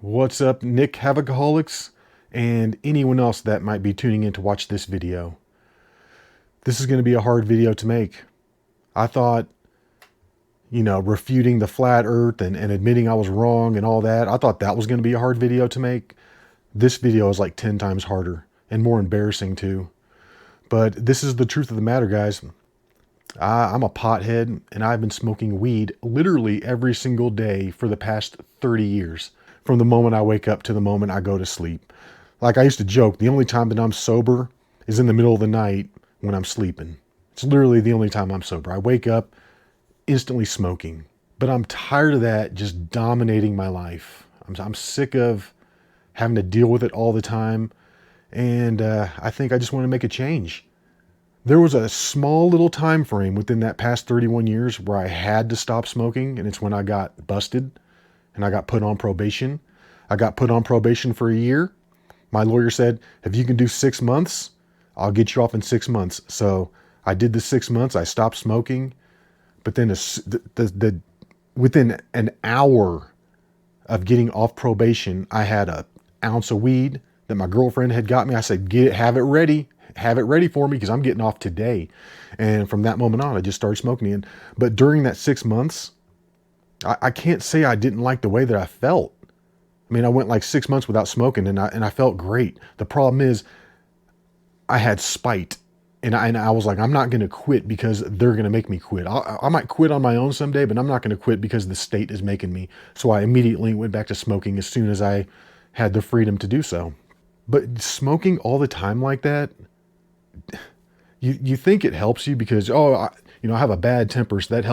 What's up, Nick Havocaholics, and anyone else that might be tuning in to watch this video. This is going to be a hard video to make. I thought, refuting the flat earth and admitting I was wrong and all that, I thought that was going to be a hard video to make. This video is like 10 times harder and more embarrassing too. But this is the truth of the matter, guys. I'm a pothead, and I've been smoking weed literally every single day for the past 30 years. From the moment I wake up to the moment I go to sleep. Like I used to joke, the only time that I'm sober is in the middle of the night when I'm sleeping. It's literally the only time I'm sober. I wake up instantly smoking. But I'm tired of that just dominating my life. I'm sick of having to deal with it all the time. And I think I just want to make a change. There was a small little time frame within that past 31 years where I had to stop smoking, and it's when I got busted and I got put on probation. I got put on probation for a year. My lawyer said, if you can do 6 months, I'll get you off in 6 months. So I did the 6 months. I stopped smoking. But then within an hour of getting off probation, I had an ounce of weed that my girlfriend had got me. I said, have it ready. Have it ready for me because I'm getting off today. And from that moment on, I just started smoking again. But during that 6 months, I can't say I didn't like the way that I felt. I mean, I went like 6 months without smoking and I felt great. The problem is I had spite, and I was like, I'm not going to quit because they're going to make me quit. I might quit on my own someday, but I'm not going to quit because the state is making me. So I immediately went back to smoking as soon as I had the freedom to do so. But smoking all the time like that, you think it helps you because, I have a bad temper, so that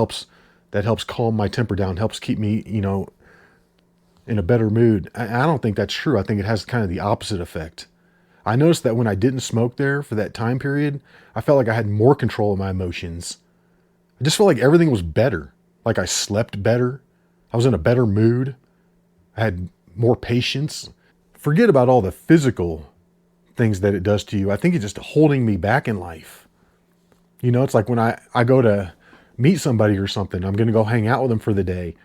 helps calm my temper down, helps keep me, in a better mood. I don't think that's true. I think it has kind of the opposite effect. I noticed that when I didn't smoke there for that time period, I felt like I had more control of my emotions. I just felt like everything was better. Like I slept better. I was in a better mood. I had more patience. Forget about all the physical things that it does to you. I think it's just holding me back in life. It's like when I go to meet somebody or something, I'm going to go hang out with them for the day.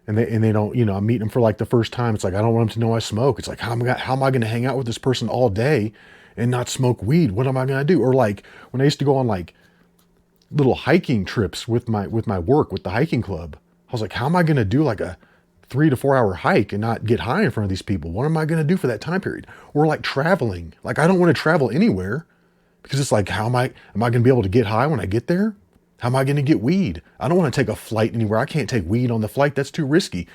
And they don't, I'm meeting them for like the first time. It's like, I don't want them to know I smoke. It's like, how am I going to hang out with this person all day and not smoke weed? What am I going to do? Or like when I used to go on like little hiking trips with my work, with the hiking club, I was like, how am I going to do like a 3 to 4 hour hike and not get high in front of these people? What am I going to do for that time period? Or like traveling. Like, I don't want to travel anywhere because it's like, am I going to be able to get high when I get there? How am I going to get weed? I don't want to take a flight anywhere. I can't take weed on the flight. That's too risky.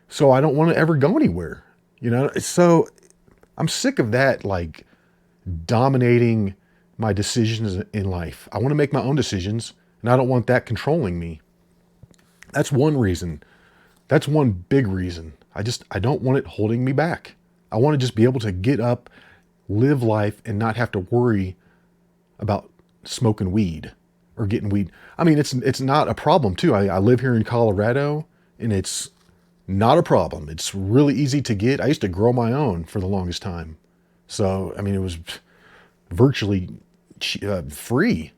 So I don't want to ever go anywhere. So I'm sick of that, like, dominating my decisions in life. I want to make my own decisions, and I don't want that controlling me. That's one reason. That's one big reason. I don't want it holding me back. I want to just be able to get up, live life, and not have to worry about smoking weed or getting weed. I mean, it's not a problem too. I live here in Colorado, and it's not a problem. It's really easy to get. I used to grow my own for the longest time. So, I mean, it was virtually free.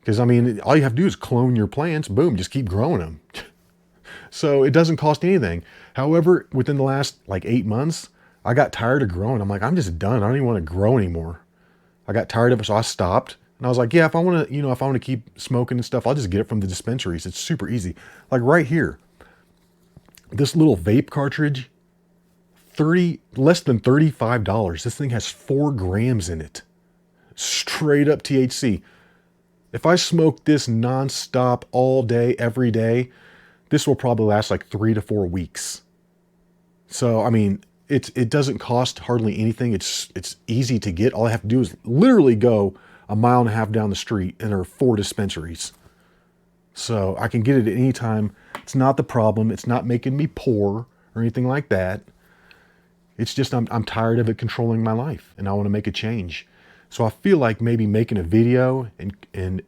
Because, I mean, all you have to do is clone your plants. Boom, just keep growing them. So it doesn't cost anything. However, within the last like 8 months, I got tired of growing. I'm like, I'm just done. I don't even want to grow anymore. I got tired of it, so I stopped. And I was like, yeah, if I want to keep smoking and stuff, I'll just get it from the dispensaries. It's super easy. Like right here, this little vape cartridge, less than $35. This thing has 4 grams in it. Straight up THC. If I smoke this nonstop all day, every day, this will probably last like 3 to 4 weeks. So, I mean, it doesn't cost hardly anything. It's easy to get. All I have to do is literally go a mile and a half down the street, and there are 4 dispensaries. So I can get it at any time. It's not the problem. It's not making me poor or anything like that. It's just I'm tired of it controlling my life, and I want to make a change. So I feel like maybe making a video and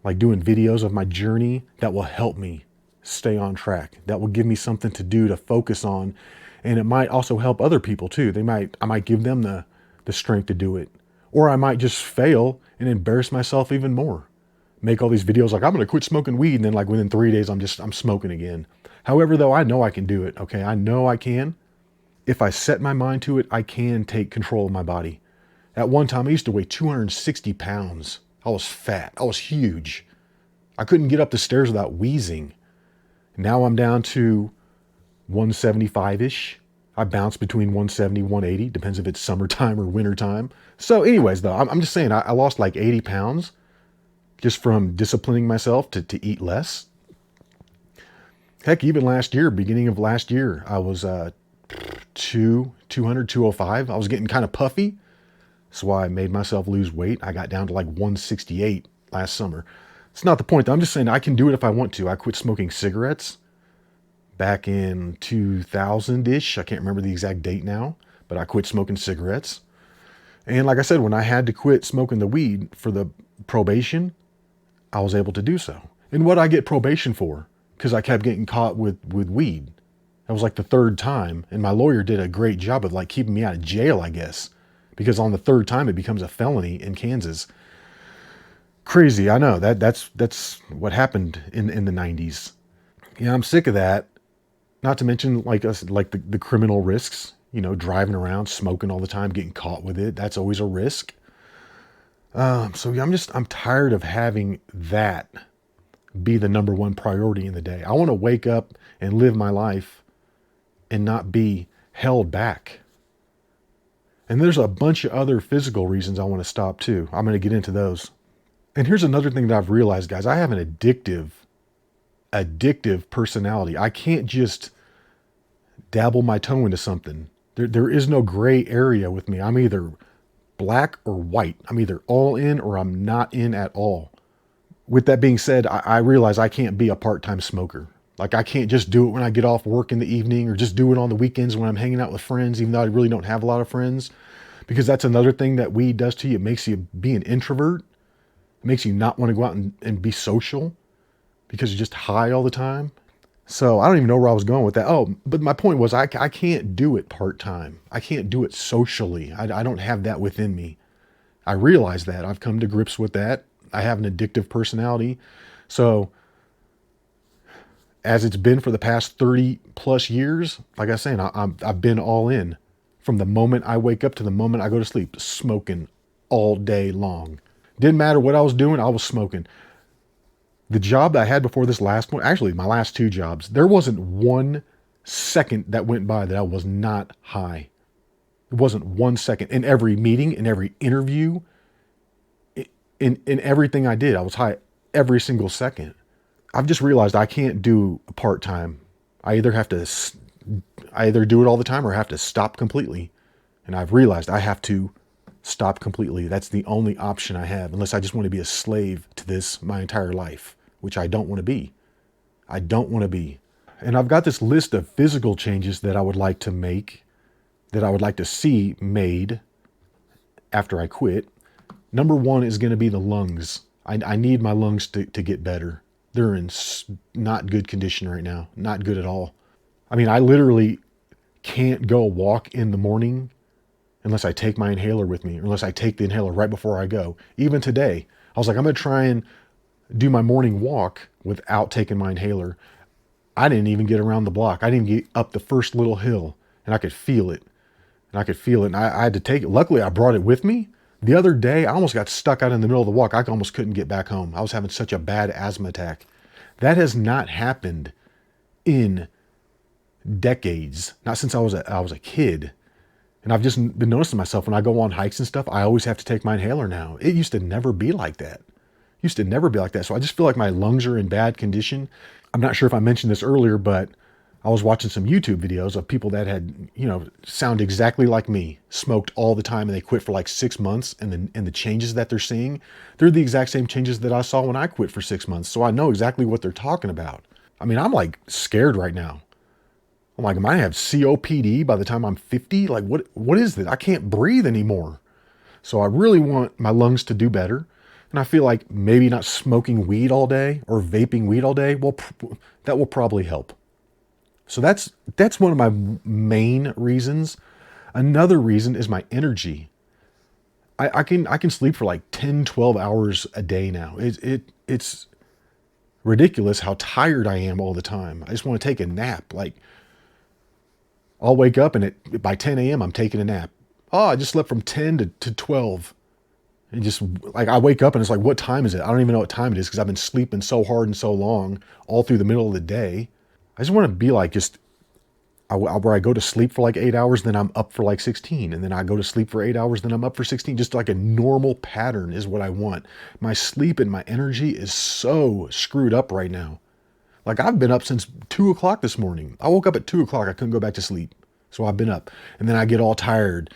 like doing videos of my journey that will help me stay on track. That will give me something to do, to focus on. And it might also help other people too. I might give them the strength to do it. Or I might just fail and embarrass myself even more. Make all these videos like, I'm going to quit smoking weed. And then like within 3 days, I'm smoking again. However, though, I know I can do it. Okay. I know I can. If I set my mind to it, I can take control of my body. At one time, I used to weigh 260 pounds. I was fat. I was huge. I couldn't get up the stairs without wheezing. Now I'm down to 175-ish. I bounce between 170, 180. Depends if it's summertime or wintertime. So anyways, though, I'm just saying I lost like 80 pounds just from disciplining myself to eat less. Heck, even last year, beginning of last year, I was 200, 205. I was getting kind of puffy. That's why I made myself lose weight. I got down to like 168 last summer. It's not the point, though. I'm just saying I can do it if I want to. I quit smoking cigarettes back in 2000-ish. I can't remember the exact date now, but I quit smoking cigarettes. And like I said, when I had to quit smoking the weed for the probation, I was able to do so. And what I get probation for? Because I kept getting caught with weed. That was like the third time. And my lawyer did a great job of like keeping me out of jail, I guess. Because on the third time, it becomes a felony in Kansas. Crazy, I know. That's what happened in the 90s. Yeah, I'm sick of that. Not to mention like the criminal risks, driving around, smoking all the time, getting caught with it. That's always a risk. So yeah, I'm tired of having that be the number one priority in the day. I want to wake up and live my life and not be held back. And there's a bunch of other physical reasons I want to stop too. I'm going to get into those. And here's another thing that I've realized, guys. I have an addictive personality. I can't just dabble my toe into something. There is no gray area with me. I'm either black or white. I'm either all in or I'm not in at all. With that being said, I realize I can't be a part-time smoker. Like I can't just do it when I get off work in the evening or just do it on the weekends when I'm hanging out with friends, even though I really don't have a lot of friends. Because that's another thing that weed does to you. It makes you be an introvert. It makes you not want to go out and be social because you're just high all the time. So I don't even know where I was going with that. Oh, but my point was I can't do it part-time. I can't do it socially. I don't have that within me. I realize that. I've come to grips with that. I have an addictive personality. So as it's been for the past 30 plus years, like I was saying, I've been all in from the moment I wake up to the moment I go to sleep, smoking all day long. Didn't matter what I was doing, I was smoking. The job that I had before this last one, actually my last two jobs, there wasn't 1 second that went by that I was not high. It wasn't 1 second. In every meeting, in every interview, in everything I did, I was high every single second. I've just realized I can't do part-time. I either do it all the time or I have to stop completely. And I've realized I have to stop completely. That's the only option I have, unless I just want to be a slave to this my entire life, which I don't want to be. I don't want to be. And I've got this list of physical changes that I would like to make, that I would like to see made after I quit. Number one is going to be the lungs. I need my lungs to get better. They're in not good condition right now. Not good at all. I mean, I literally can't go walk in the morning unless I take my inhaler with me, or unless I take the inhaler right before I go. Even today, I was like, I'm going to try and do my morning walk without taking my inhaler. I didn't even get around the block. I didn't get up the first little hill, and I could feel it. And I had to take it. Luckily, I brought it with me. The other day, I almost got stuck out in the middle of the walk. I almost couldn't get back home. I was having such a bad asthma attack. That has not happened in decades. Not since I was a kid. And I've just been noticing myself when I go on hikes and stuff, I always have to take my inhaler now. It used to never be like that. So I just feel like my lungs are in bad condition. I'm not sure if I mentioned this earlier, but I was watching some YouTube videos of people that had, sound exactly like me, smoked all the time, and they quit for like 6 months. And the changes that they're seeing, they're the exact same changes that I saw when I quit for 6 months. So I know exactly what they're talking about. I mean, I'm like scared right now. I'm like, am I gonna have COPD by the time I'm 50? Like, what is this? I can't breathe anymore. So I really want my lungs to do better. And I feel like maybe not smoking weed all day or vaping weed all day, well, that will probably help. So that's one of my main reasons. Another reason is my energy. I can sleep for like 10, 12 hours a day now. It's ridiculous how tired I am all the time. I just want to take a nap. Like, I'll wake up and by 10 a.m. I'm taking a nap. Oh, I just slept from 10 to 12. And just like I wake up and it's like, what time is it? I don't even know what time it is because I've been sleeping so hard and so long all through the middle of the day. I just want to be like just where I go to sleep for like 8 hours, then I'm up for like 16. And then I go to sleep for 8 hours, then I'm up for 16. Just like a normal pattern is what I want. My sleep and my energy is so screwed up right now. Like I've been up since 2 o'clock this morning. I woke up at 2 o'clock. I couldn't go back to sleep. So I've been up and then I get all tired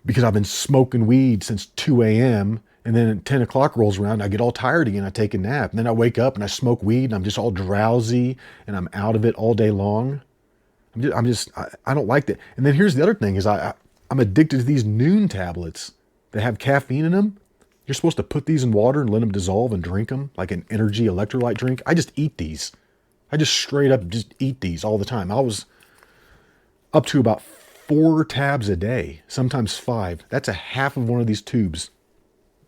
because I've been smoking weed since 2 a.m. And then 10 o'clock rolls around. I get all tired again. I take a nap. And then I wake up and I smoke weed and I'm just all drowsy and I'm out of it all day long. I don't like that. And then here's the other thing is I'm addicted to these Noon tablets that have caffeine in them. You're supposed to put these in water and let them dissolve and drink them like an energy electrolyte drink. I just eat these. I just straight up just eat these all the time. I was up to about 4 tabs a day, sometimes 5. That's a half of one of these tubes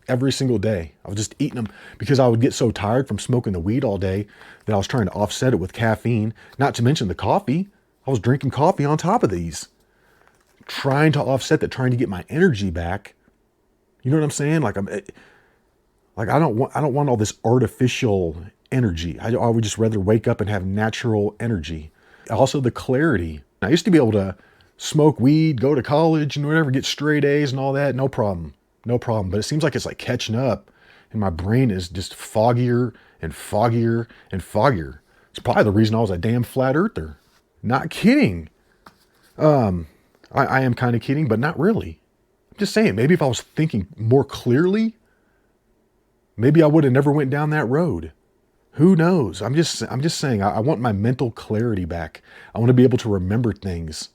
every single day. I was just eating them because I would get so tired from smoking the weed all day that I was trying to offset it with caffeine, not to mention the coffee. I was drinking coffee on top of these, trying to offset that, trying to get my energy back. You know what I'm saying? I don't want all this artificial energy. I would just rather wake up and have natural energy. Also the clarity. I used to be able to smoke weed, go to college and whatever, get straight A's and all that. No problem. No problem. But it seems like it's like catching up and my brain is just foggier and foggier and foggier. It's probably the reason I was a damn flat earther. Not kidding. I am kind of kidding, but not really. I'm just saying, maybe if I was thinking more clearly, maybe I would have never went down that road. Who knows? I'm just saying, I want my mental clarity back. I want to be able to remember things.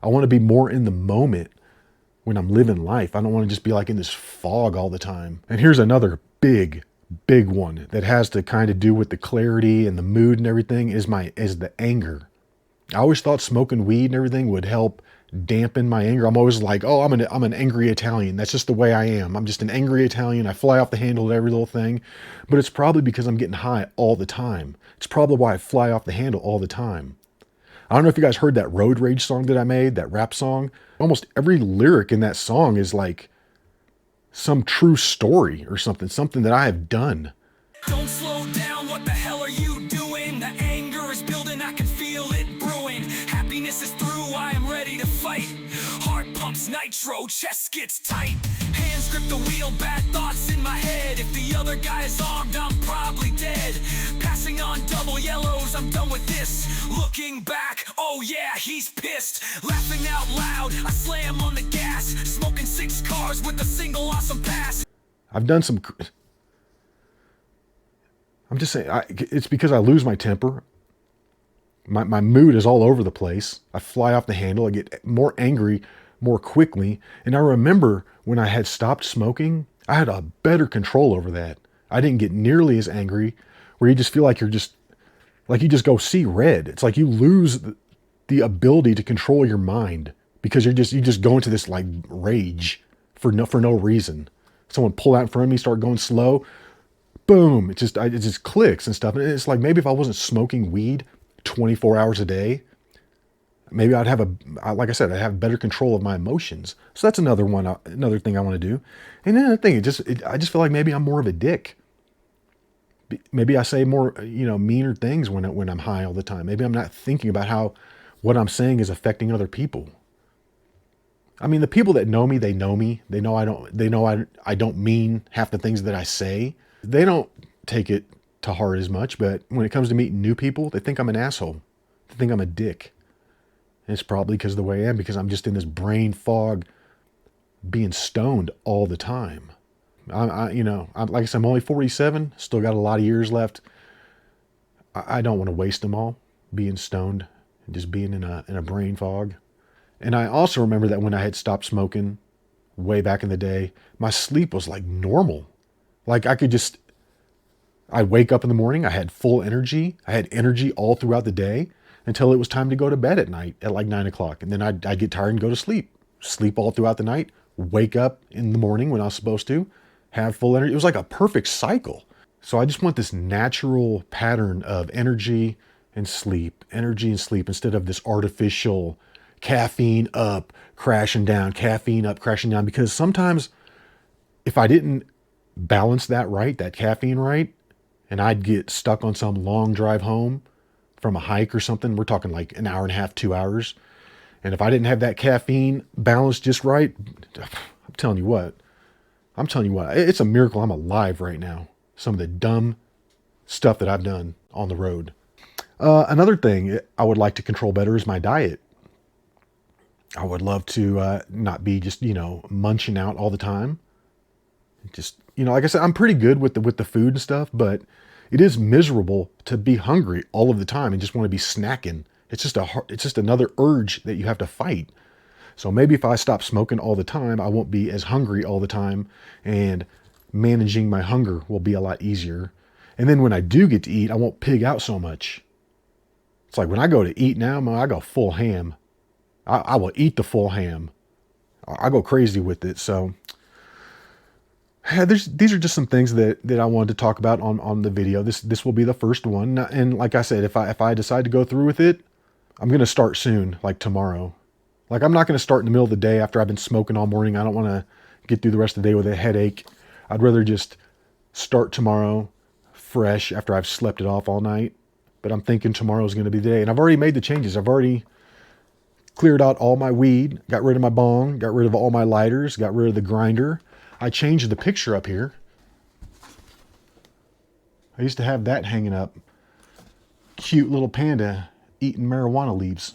I want to be more in the moment when I'm living life. I don't want to just be like in this fog all the time. And here's another big one that has to kind of do with the clarity and the mood and everything is the anger. I always thought smoking weed and everything would help dampen my anger. I'm always like, oh, I'm an angry Italian. That's just the way I am. I'm just an angry Italian. I fly off the handle at every little thing. But it's probably because I'm getting high all the time. It's probably why I fly off the handle all the time. I don't know if you guys heard that Road Rage song that I made, that rap song. Almost every lyric in that song is like some true story or something that I have done. Don't slow down, what the hell are you doing? The anger is building, I can feel it brewing. Happiness is through, I am ready to fight. Heart pumps nitro, chest gets tight. Hands grip the wheel, bad thoughts in my head. If the other guy is armed, I'm probably dead. Passing on double yellows, I'm done with this. Looking back, oh yeah, he's pissed. Laughing out loud, I slam on the gas. Smoking 6 cars with a single awesome pass. I've done some... I'm just saying, it's because I lose my temper. My mood is all over the place. I fly off the handle. I get more angry more quickly. And I remember when I had stopped smoking, I had a better control over that. I didn't get nearly as angry, where you just feel like you just go see red. It's like you lose the ability to control your mind because you just go into this like rage for no reason. Someone pull out in front of me, start going slow. Boom, it just clicks and stuff. And it's like, maybe if I wasn't smoking weed 24 hours a day, maybe I'd have like I said, I'd have better control of my emotions. So that's another thing I want to do. And then another thing, I just feel like maybe I'm more of a dick. Maybe I say more, meaner things when I'm high all the time. Maybe I'm not thinking about how what I'm saying is affecting other people. I mean, the people that know me, they know me. They know I don't mean half the things that I say. They don't take it to heart as much, but when it comes to meeting new people, they think I'm an asshole. They think I'm a dick. And it's probably because of the way I am, because I'm just in this brain fog, being stoned all the time. Like I said, I'm only 47, still got a lot of years left. I don't want to waste them all being stoned and just being in a brain fog. And I also remember that when I had stopped smoking way back in the day, my sleep was like normal. Like I'd wake up in the morning, I had full energy. I had energy all throughout the day until it was time to go to bed at night at like 9 o'clock. And then I'd get tired and go to sleep. Sleep all throughout the night, wake up in the morning when I was supposed to, have full energy. It was like a perfect cycle. So I just want this natural pattern of energy and sleep instead of this artificial caffeine up, crashing down, caffeine up, crashing down. Because sometimes if I didn't balance that right, that caffeine right, and I'd get stuck on some long drive home from a hike or something, we're talking like an hour and a half, 2 hours. And if I didn't have that caffeine balanced just right, I'm telling you what, it's a miracle I'm alive right now. Some of the dumb stuff that I've done on the road. Another thing I would like to control better is my diet. I would love to not be just, munching out all the time. Just, like I said, I'm pretty good with the food and stuff, but it is miserable to be hungry all of the time and just want to be snacking. It's just another urge that you have to fight. So maybe if I stop smoking all the time, I won't be as hungry all the time, and managing my hunger will be a lot easier. And then when I do get to eat, I won't pig out so much. It's like when I go to eat now, I go full ham. I will eat the full ham. I go crazy with it. So these are just some things that I wanted to talk about on the video. This will be the first one. And like I said, if I decide to go through with it, I'm going to start soon, like tomorrow. Like, I'm not going to start in the middle of the day after I've been smoking all morning. I don't want to get through the rest of the day with a headache. I'd rather just start tomorrow fresh after I've slept it off all night. But I'm thinking tomorrow's going to be the day. And I've already made the changes. I've already cleared out all my weed, got rid of my bong, got rid of all my lighters, got rid of the grinder. I changed the picture up here. I used to have that hanging up. Cute little panda eating marijuana leaves.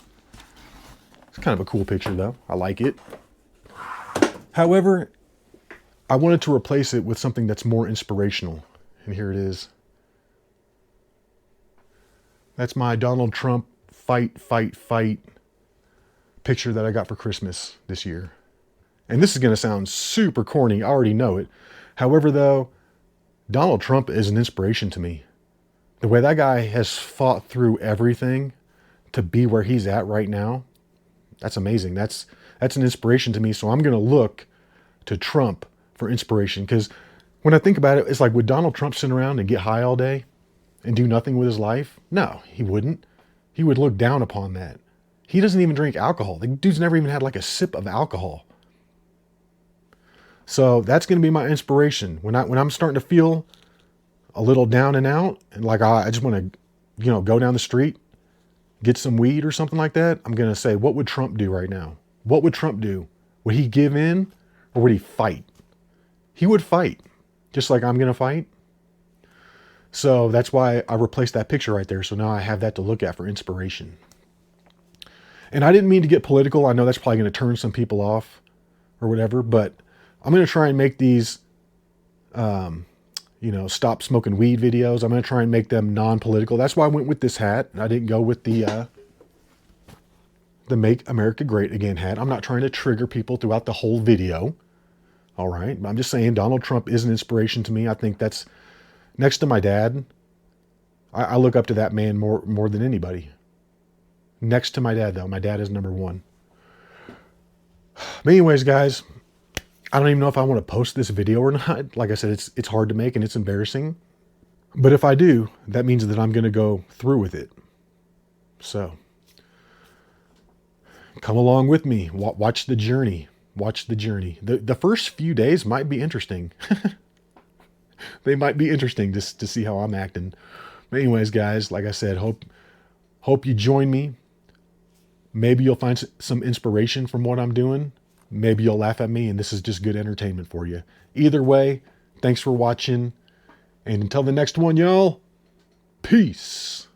It's kind of a cool picture though. I like it. However, I wanted to replace it with something that's more inspirational. And here it is. That's my Donald Trump fight picture that I got for Christmas this year. And this is going to sound super corny. I already know it. However, though, Donald Trump is an inspiration to me. The way that guy has fought through everything to be where he's at right now, that's amazing. That's an inspiration to me. So I'm going to look to Trump for inspiration. Because when I think about it, it's like, would Donald Trump sit around and get high all day and do nothing with his life? No, he wouldn't. He would look down upon that. He doesn't even drink alcohol. The dude's never even had like a sip of alcohol. So that's going to be my inspiration. When I'm starting to feel a little down and out, and like I just want to, go down the street, get some weed or something like that, I'm going to say, what would Trump do right now? What would Trump do? Would he give in or would he fight? He would fight, just like I'm going to fight. So that's why I replaced that picture right there. So now I have that to look at for inspiration. And I didn't mean to get political. I know that's probably going to turn some people off or whatever, but I'm going to try and make these, stop smoking weed videos. I'm going to try and make them non-political. That's why I went with this hat. I didn't go with the Make America Great Again hat. I'm not trying to trigger people throughout the whole video. All right. I'm just saying Donald Trump is an inspiration to me. I think that's next to my dad. I look up to that man more than anybody. Next to my dad, though. My dad is number one. But anyways, guys, I don't even know if I want to post this video or not. Like I said, it's hard to make and it's embarrassing. But if I do, that means that I'm going to go through with it. So come along with me. Watch the journey. Watch the journey. The first few days might be interesting. They might be interesting just to see how I'm acting. But anyways, guys, like I said, hope you join me. Maybe you'll find some inspiration from what I'm doing. Maybe you'll laugh at me and this is just good entertainment for you. Either way, thanks for watching. And until the next one, y'all, peace.